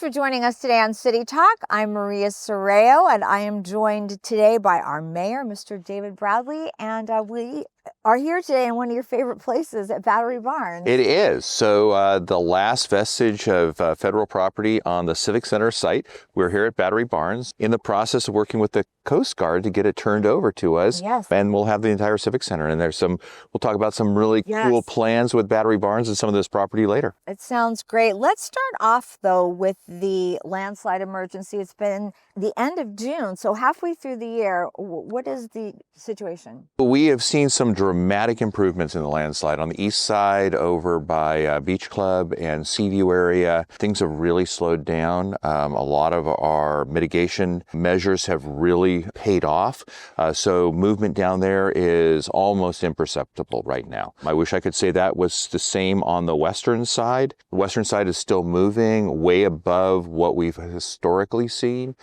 for joining us today on City Talk. I'm Maria Sorreo, and I am joined today by our mayor, Mr. David Bradley, and we are here today in one of your favorite places at Battery Barns. It is. So the last vestige of federal property on the Civic Center site. We're here at Battery Barns in the process of working with the Coast Guard to get it turned over to us. Yes. And we'll have the entire Civic Center. And we'll talk about some really cool plans with Battery Barns and some of this property later. It sounds great. Let's start off though with the landslide emergency. It's been the end of June, so halfway through the year. What is the situation? We have seen some dramatic improvements in the landslide on the east side over by Beach Club and Seaview area. Things have really slowed down. A lot of our mitigation measures have really paid off. So movement down there is almost imperceptible right now. I wish I could say that was the same on the western side. The western side is still moving way above what we've historically seen.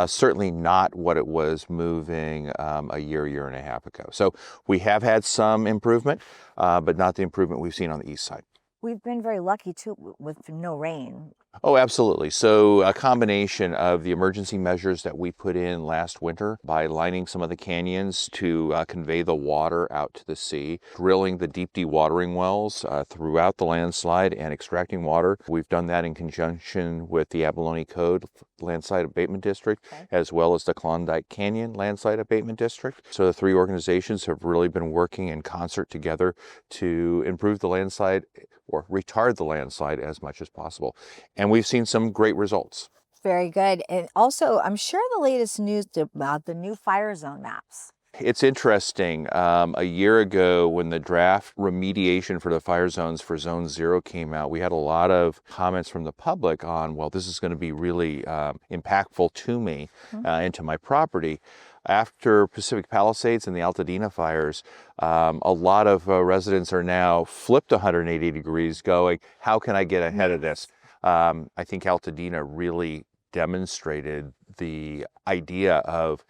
Certainly not what it was moving a year and a half ago. So we have had some improvement, but not the improvement we've seen on the east side. We've been very lucky too with no rain. Oh, absolutely. So a combination of the emergency measures that we put in last winter by lining some of the canyons to convey the water out to the sea, drilling the deep dewatering wells throughout the landslide and extracting water. We've done that in conjunction with the Abalone Code Landslide Abatement District, as well as the Klondike Canyon Landslide Abatement District. So the three organizations have really been working in concert together to improve the landslide or retard the landslide as much as possible. And we've seen some great results. Very good. And also, I'm sure the latest news about the new fire zone maps. It's interesting. A year ago, when the draft remediation for the fire zones for Zone 0 came out, we had a lot of comments from the public on, well, this is going to be really impactful to me and to my property. After Pacific Palisades and the Altadena fires, a lot of residents are now flipped 180 degrees going, how can I get ahead of this? I think Altadena really demonstrated the idea of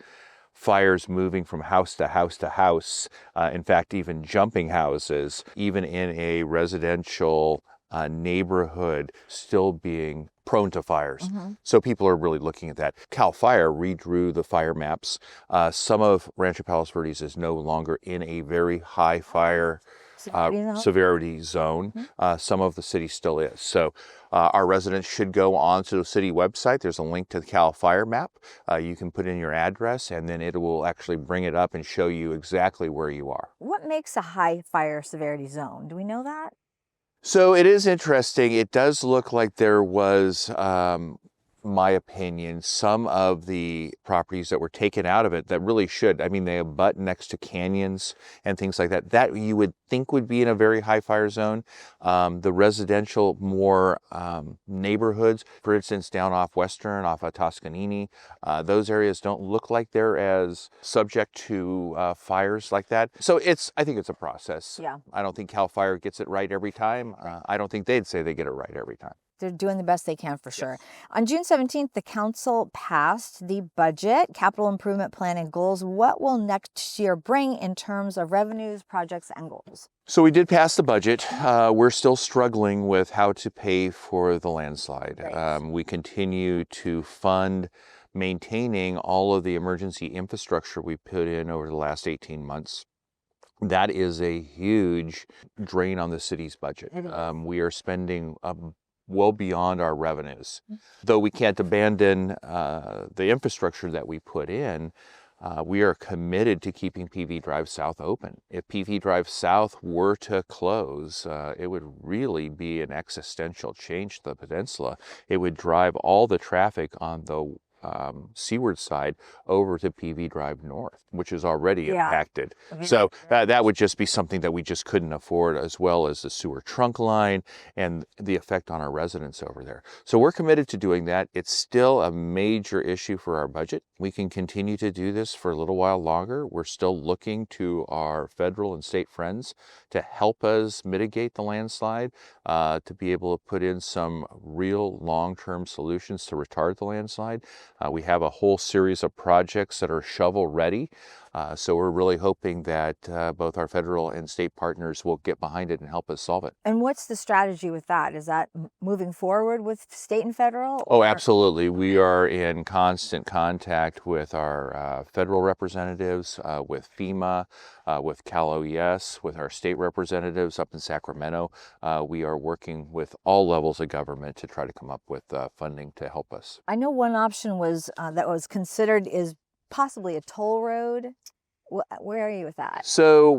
fires moving from house to house to house, in fact, even jumping houses, even in a residential neighborhood, still being prone to fires. So people are really looking at that. CAL FIRE redrew the fire maps. Some of Rancho Palos Verdes is no longer in a very high fire severity zone. Some of the city still is. So our residents should go onto the city website. There's a link to the CAL FIRE map. You can put in your address and then it will actually bring it up and show you exactly where you are. What makes a high fire severity zone? Do we know that? So it is interesting. It does look like there was, my opinion, some of the properties that were taken out of it that really should. I mean, they abut next to canyons and things like that. That you would think would be in a very high fire zone. The residential, more neighborhoods, for instance, down off Western, off of Toscanini, those areas don't look like they're as subject to fires like that. So I think it's a process. Yeah. I don't think CAL FIRE gets it right every time. I don't think they'd say they get it right every time. They're doing the best they can for sure. On June 17th, the council passed the budget, capital improvement plan, and goals. What will next year bring in terms of revenues, projects, and goals? So we did pass the budget. We're still struggling with how to pay for the landslide. Right. We continue to fund maintaining all of the emergency infrastructure we put in over the last 18 months. That is a huge drain on the city's budget. We are spending well beyond our revenues. Though we can't abandon the infrastructure that we put in, we are committed to keeping PV Drive South open. If PV Drive South were to close, it would really be an existential change to the peninsula. It would drive all the traffic on the seaward side over to PV Drive North, which is already impacted. So that would just be something that we just couldn't afford, as well as the sewer trunk line and the effect on our residents over there. So we're committed to doing that. It's still a major issue for our budget. We can continue to do this for a little while longer. We're still looking to our federal and state friends to help us mitigate the landslide, to be able to put in some real long-term solutions to retard the landslide. We have a whole series of projects that are shovel ready. So we're really hoping that both our federal and state partners will get behind it and help us solve it. And what's the strategy with that? Is that moving forward with state and federal? Oh, Or? absolutely. We are in constant contact with our federal representatives, with FEMA, with Cal OES, with our state representatives up in Sacramento. We are working with all levels of government to try to come up with funding to help us. I know one option was that was considered is possibly a toll road. Where are you with that? So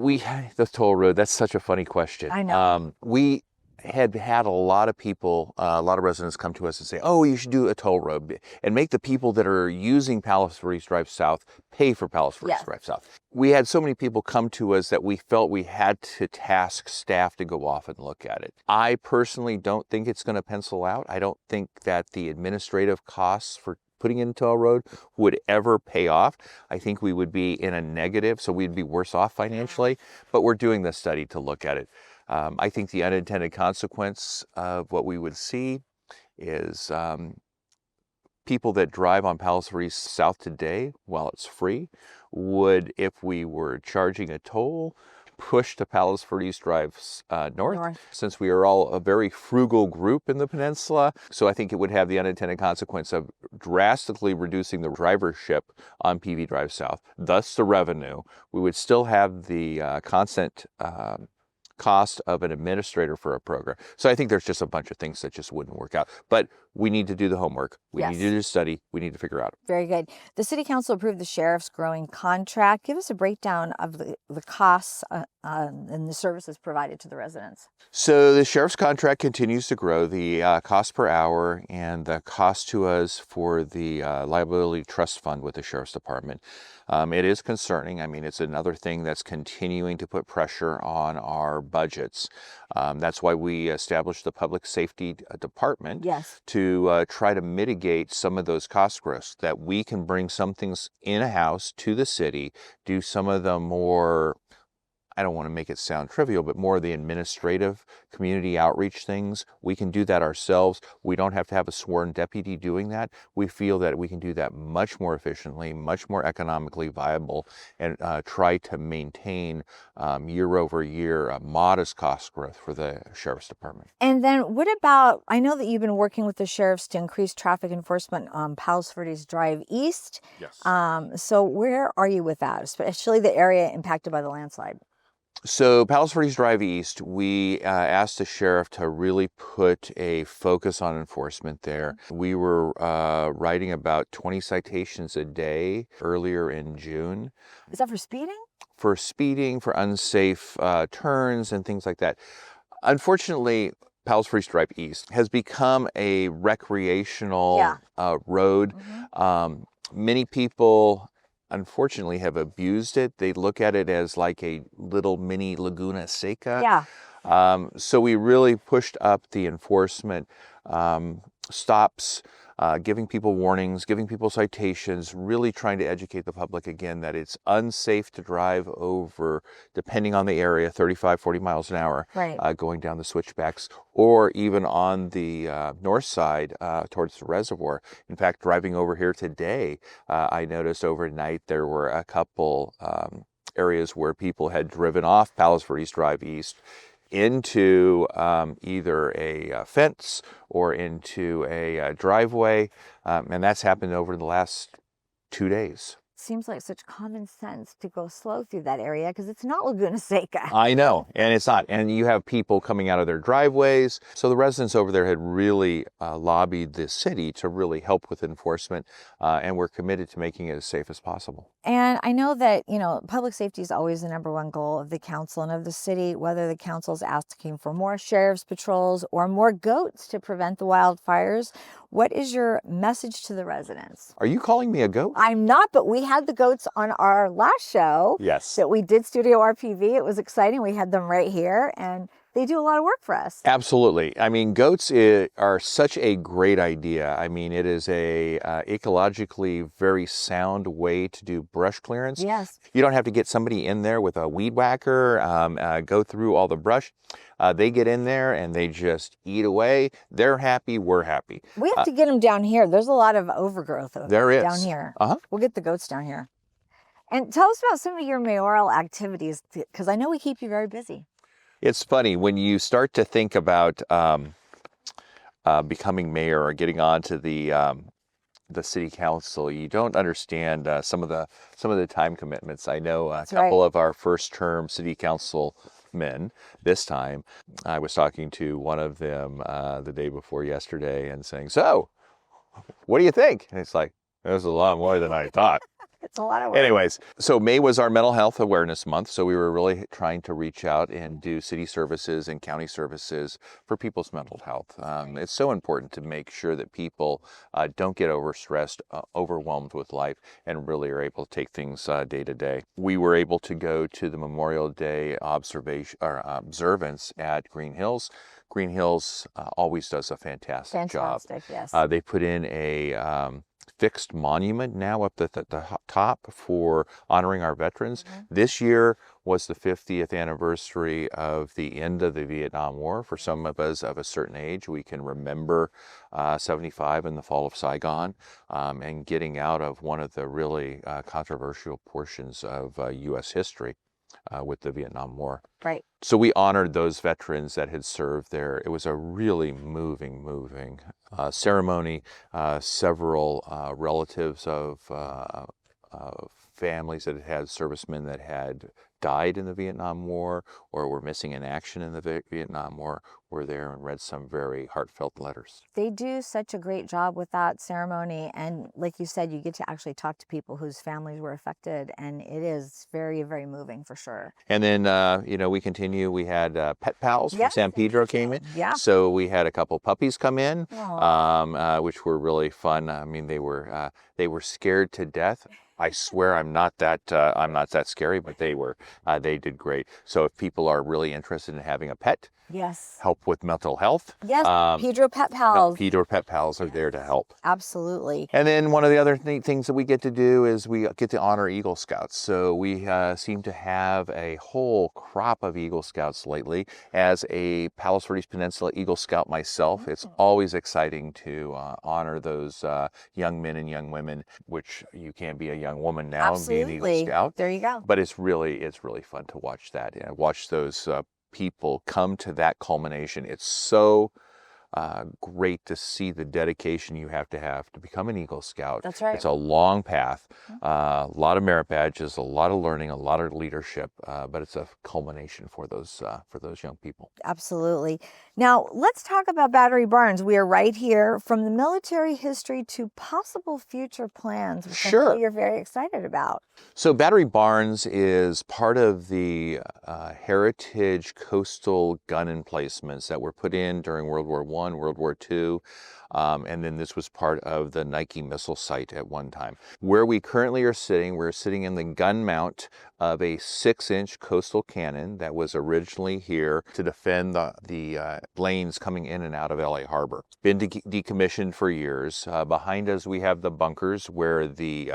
the toll road, that's such a funny question. I know. We had a lot of people, a lot of residents come to us and say, oh, you should do a toll road and make the people that are using Palos Verdes Drive South pay for Palos Verdes Drive South. We had so many people come to us that we felt we had to task staff to go off and look at it. I personally don't think it's going to pencil out. I don't think that the administrative costs for putting in toll road would ever pay off. I think we would be in a negative, so we'd be worse off financially, but we're doing this study to look at it. I think the unintended consequence of what we would see is people that drive on Palos Verdes South today, while it's free, would, if we were charging a toll, push to Palos Verdes Drive north, since we are all a very frugal group in the peninsula. So I think it would have the unintended consequence of drastically reducing the drivership on PV Drive South, thus the revenue. We would still have the constant cost of an administrator for a program. So I think there's just a bunch of things that just wouldn't work out. But we need to do the homework. We need to do the study. We need to figure out. Very good. The City Council approved the sheriff's growing contract. Give us a breakdown of the costs and the services provided to the residents. So the sheriff's contract continues to grow. The cost per hour and the cost to us for the liability trust fund with the sheriff's department. It is concerning. I mean, it's another thing that's continuing to put pressure on our budgets. That's why we established the public safety department to try to mitigate some of those cost growths, that we can bring some things in-house to the city, do some of the more, I don't want to make it sound trivial, but more of the administrative community outreach things. We can do that ourselves. We don't have to have a sworn deputy doing that. We feel that we can do that much more efficiently, much more economically viable, and try to maintain year over year a modest cost growth for the sheriff's department. And then what about, I know that you've been working with the sheriffs to increase traffic enforcement on Palos Verdes Drive East. Yes. So where are you with that, especially the area impacted by the landslide? So Palos Verdes Drive East, we asked the sheriff to really put a focus on enforcement there. We were writing about 20 citations a day earlier in June. Is that for speeding? For speeding, for unsafe turns and things like that. Unfortunately, Palos Verdes Drive East has become a recreational road. Many people unfortunately have abused it. They look at it as like a little mini Laguna Seca. So we really pushed up the enforcement stops, giving people warnings, giving people citations, really trying to educate the public again that it's unsafe to drive over, depending on the area, 35, 40 miles an hour, going down the switchbacks, or even on the north side towards the reservoir. In fact, driving over here today, I noticed overnight there were a couple areas where people had driven off Palos Verdes Drive East into either a fence or into a driveway, and that's happened over the last 2 days. Seems like such common sense to go slow through that area because it's not Laguna Seca. I know, and it's not. And you have people coming out of their driveways. So the residents over there had really lobbied the city to really help with enforcement, and we're committed to making it as safe as possible. And I know that, you know, public safety is always the #1 goal of the council and of the city, whether the council is asking for more sheriff's patrols or more goats to prevent the wildfires. What is your message to the residents? Are you calling me a goat? I'm not, but we had the goats on our last show. Yes. That we did Studio RPV. It was exciting. We had them right here, and they do a lot of work for us. Absolutely. I mean, goats are such a great idea. I mean, it is a ecologically very sound way to do brush clearance. Yes. You don't have to get somebody in there with a weed whacker, go through all the brush. They get in there and they just eat away. They're happy, we're happy. We have to get them down here. There's a lot of overgrowth There down is. here. Uh-huh. We'll get the goats down here. And tell us about some of your mayoral activities, because I know we keep you very busy. It's funny when you start to think about becoming mayor or getting onto the city council, you don't understand some of the time commitments. I know a couple of our first term city councilmen this time. I was talking to one of them the day before yesterday and saying, "So, what do you think?" And it's like, "This is a lot more than I thought." It's a lot of work. Anyways, so May was our Mental Health Awareness Month, so we were really trying to reach out and do city services and county services for people's mental health. It's so important to make sure that people don't get overstressed, overwhelmed with life, and really are able to take things day to day. We were able to go to the Memorial Day observance at Green Hills. Green Hills always does a fantastic job. Yes. They put in a fixed monument now up at the top for honoring our veterans. This year was the 50th anniversary of the end of the Vietnam War. For some of us of a certain age, we can remember 75 and the fall of Saigon, and getting out of one of the really controversial portions of U.S. history with the Vietnam War. Right. So we honored those veterans that had served there. It was a really moving ceremony. Several relatives of families that had servicemen that had died in the Vietnam War or were missing in action in the Vietnam War were there and read some very heartfelt letters. They do such a great job with that ceremony, and like you said, you get to actually talk to people whose families were affected, and it is very, very moving for sure. And then we continue. We had Pet Pals from San Pedro came in. Yeah. So we had a couple puppies come in, which were really fun. I mean, they were scared to death. I swear I'm not that scary, but they did great. So if people are really interested in having a pet, yes, help with mental health, yes, Pedro Pet Pals. Pedro Pet Pals are there to help. Absolutely. And then one of the other neat things that we get to do is we get to honor Eagle Scouts. So we seem to have a whole crop of Eagle Scouts lately. As a Palos Verdes Peninsula Eagle Scout myself, it's always exciting to honor those young men and young women, which you can be a young woman now and be an Eagle Scout. There you go. But it's really fun to watch that. Watch those people come to that culmination. It's so great to see the dedication you have to become an Eagle Scout. That's right. It's a long path, a lot of merit badges, a lot of learning, a lot of leadership, but it's a culmination for those young people. Absolutely. Now let's talk about Battery Barns. We are right here, from the military history to possible future plans, which I know you're very excited about. So Battery Barns is part of the heritage coastal gun emplacements that were put in during World War I, World War II, and then this was part of the Nike missile site at one time. Where we currently are sitting, we're sitting in the gun mount of a 6-inch coastal cannon that was originally here to defend the lanes coming in and out of LA Harbor. Been decommissioned for years. Behind us we have the bunkers where the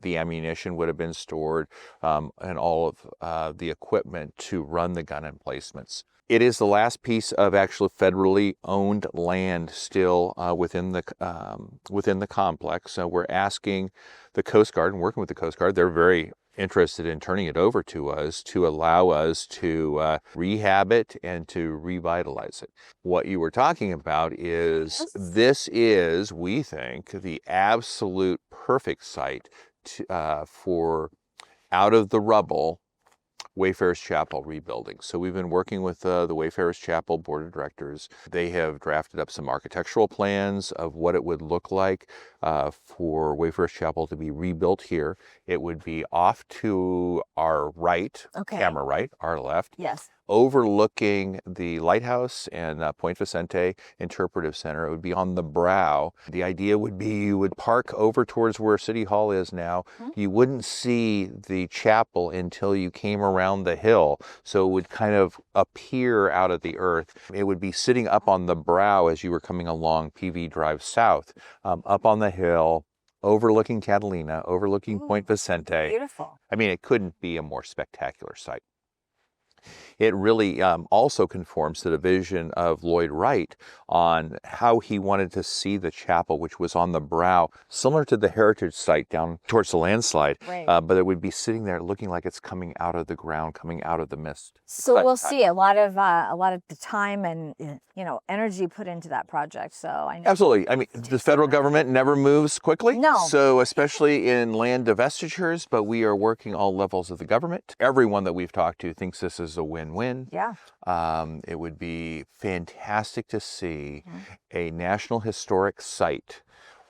ammunition would have been stored, and all of the equipment to run the gun emplacements. It is the last piece of actual federally owned land still within the complex. We're asking the Coast Guard and working with the Coast Guard. They're very interested in turning it over to us to allow us to rehab it and to revitalize it. What you were talking about is this is, we think, the absolute perfect site for out of the rubble Wayfarers Chapel rebuilding. So we've been working with the Wayfarers Chapel Board of Directors. They have drafted up some architectural plans of what it would look like for Wayfarers Chapel to be rebuilt here. It would be off to our right, camera right, our left. Yes. Overlooking the lighthouse and Point Vicente Interpretive Center. It would be on the brow. The idea would be you would park over towards where City Hall is now. You wouldn't see the chapel until you came around the hill. So it would kind of appear out of the earth. It would be sitting up on the brow as you were coming along PV Drive South, up on the hill, overlooking Catalina, overlooking Point Vicente. Beautiful. I mean, it couldn't be a more spectacular site. it really also conforms to the vision of Lloyd Wright on how he wanted to see the chapel, which was on the brow, similar to the heritage site down towards the landslide, Right. but it would be sitting there looking like it's coming out of the ground, coming out of the mist. So we'll see a lot of the time and energy put into that project. So I know. Absolutely. I mean, the federal government never moves quickly. No. So especially in land divestitures, but we are working all levels of the government. Everyone that we've talked to thinks this is a win-win. Yeah. It would be fantastic to see a National Historic Site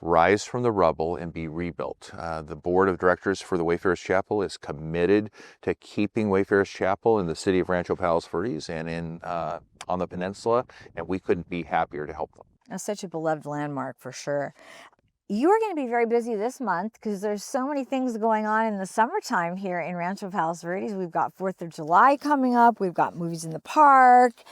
rise from the rubble and be rebuilt. The board of directors for the Wayfarers Chapel is committed to keeping Wayfarers Chapel in the city of Rancho Palos Verdes and on the peninsula, and we couldn't be happier to help them. That's such a beloved landmark for sure. You are going to be very busy this month because there's so many things going on in the summertime here in Rancho Palos Verdes. We've got 4th of July coming up. We've got movies in the park.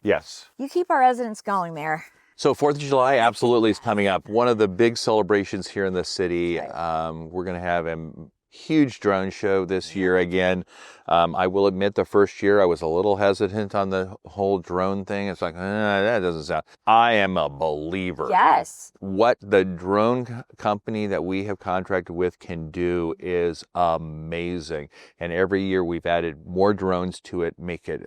Yes. You keep our residents going there. So 4th of July absolutely is coming up. One of the big celebrations here in the city. We're going to have a huge drone show this year again. I will admit the first year I was a little hesitant on the whole drone thing. It's like, that doesn't sound. I am a believer. Yes. What the drone company that we have contracted with can do is amazing. And every year we've added more drones to it, make it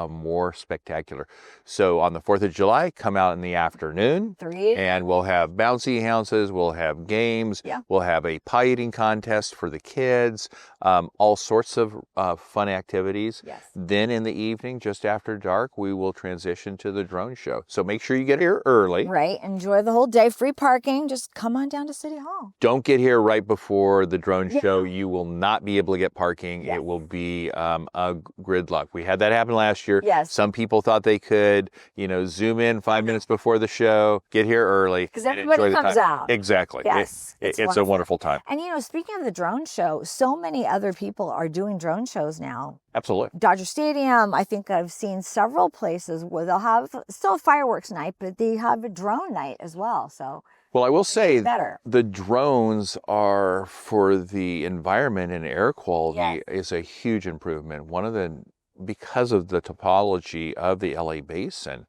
more spectacular. So on the 4th of July, come out in the afternoon. 3. And we'll have bouncy houses, we'll have games, we'll have a pie eating contest for the kids, all sorts of fun activities. Yes. Then in the evening, just after dark, we will transition to the drone show. So make sure you get here early. Right. Enjoy the whole day. Free parking. Just come on down to City Hall. Don't get here right before the drone show. You will not be able to get parking. It will be a gridlock. We had that happen last year. Yes. Some people thought they could, zoom in 5 minutes before the show, get here early. Because everybody comes out. Exactly. Yes. It's a wonderful time. And speaking of the drone show, so many other people are doing drone shows now. Absolutely. Dodger Stadium, I think I've seen several places where they'll have still a fireworks night, but they have a drone night as well. So well, I will say better. The drones are for the environment and air quality is a huge improvement. Because of the topology of the LA basin,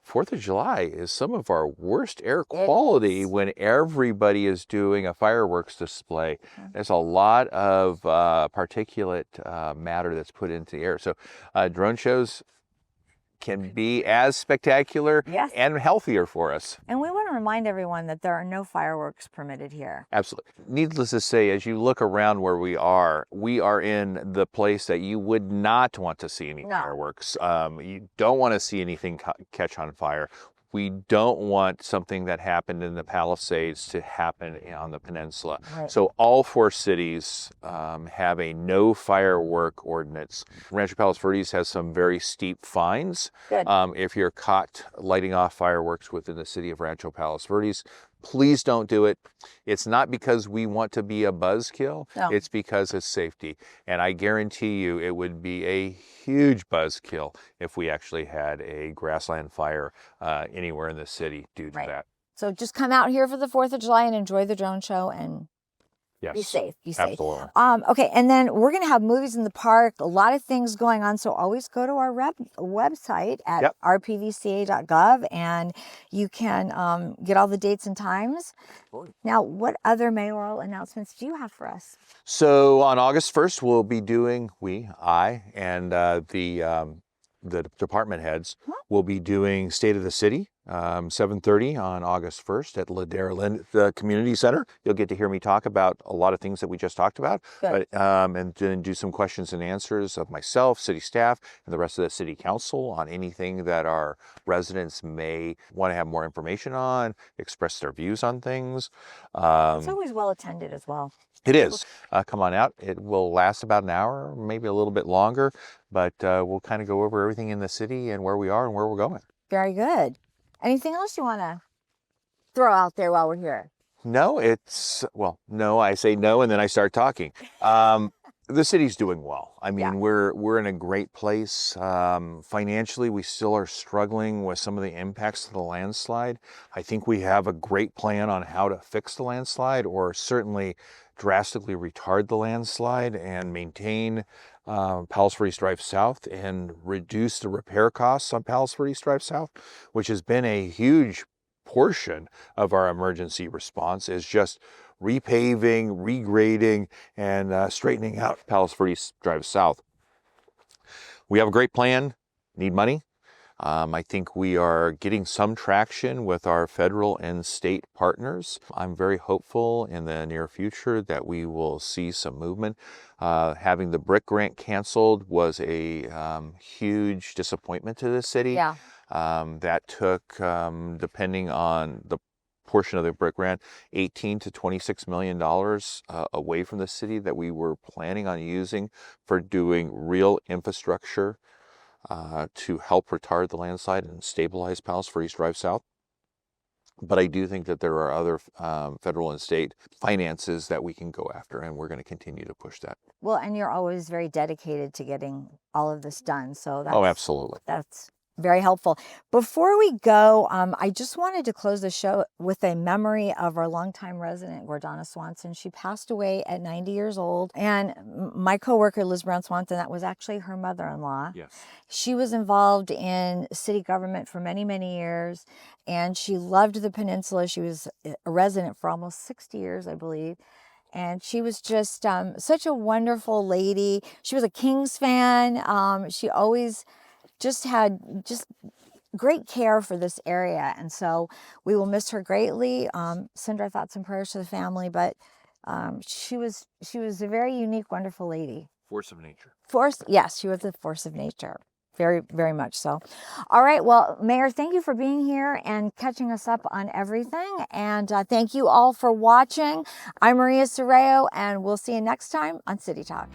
4th of July is some of our worst air quality when everybody is doing a fireworks display. There's a lot of particulate matter that's put into the air. So drone shows can be as spectacular and healthier for us. And we want to remind everyone that there are no fireworks permitted here. Absolutely. Needless to say, as you look around where we are in the place that you would not want to see any fireworks. You don't want to see anything catch on fire. We don't want something that happened in the Palisades to happen on the peninsula. Right. So all 4 cities have a no firework ordinance. Rancho Palos Verdes has some very steep fines if you're caught lighting off fireworks within the city of Rancho Palos Verdes. Please don't do it. It's not because we want to be a buzzkill. No. It's because it's safety. And I guarantee you it would be a huge buzzkill if we actually had a grassland fire anywhere in the city due to that. So just come out here for the 4th of July and enjoy the drone show and be safe. Be safe. Absolutely. Okay, and then we're going to have movies in the park, a lot of things going on. So always go to our website at rpvca.gov and you can get all the dates and times. Now, what other mayoral announcements do you have for us? So on August 1st, we'll be doing, I and the department heads will be doing State of the City, 7:30 on August 1st at Ladera the Community Center. You'll get to hear me talk about a lot of things that we just talked about, and then do some questions and answers of myself, city staff, and the rest of the city council on anything that our residents may want to have more information on, express their views on things. It's always well attended as well. It is. Come on out. It will last about an hour, maybe a little bit longer, but we'll kind of go over everything in the city and where we are and where we're going. Very good. Anything else you want to throw out there while we're here? No, no, I say no and then I start talking. The city's doing well. I Yeah. mean, we're in a great place. Financially, we still are struggling with some of the impacts of the landslide. I think we have a great plan on how to fix the landslide, or certainly drastically retard the landslide and maintain Palos Verdes Drive South and reduce the repair costs on Palos Verdes Drive South, which has been a huge portion of our emergency response, is just repaving, regrading, and straightening out Palos Verdes Drive South. We have a great plan, need money. I think we are getting some traction with our federal and state partners. I'm very hopeful in the near future that we will see some movement. Having the BRIC grant canceled was a huge disappointment to the city. Yeah. That took, depending on the portion of the BRIC grant, $18 to $26 million away from the city that we were planning on using for doing real infrastructure to help retard the landslide and stabilize Palos Verdes Drive South. But I do think that there are other federal and state finances that we can go after, and we're going to continue to push that. Well, and you're always very dedicated to getting all of this done. So Oh, absolutely. That's very helpful. Before we go, I just wanted to close the show with a memory of our longtime resident, Gordana Swanson. She passed away at 90 years old. And my coworker, Liz Brown Swanson, that was actually her mother-in-law. Yes. She was involved in city government for many, many years, and she loved the peninsula. She was a resident for almost 60 years, I believe. And she was just such a wonderful lady. She was a Kings fan. She always just had great care for this area. And so we will miss her greatly. Send our thoughts and prayers to the family. But she was a very unique, wonderful lady. Force of nature. Yes, she was a force of nature. Very, very much so. All right. Well, Mayor, thank you for being here and catching us up on everything. And thank you all for watching. I'm Maria Sorreo, and we'll see you next time on City Talk.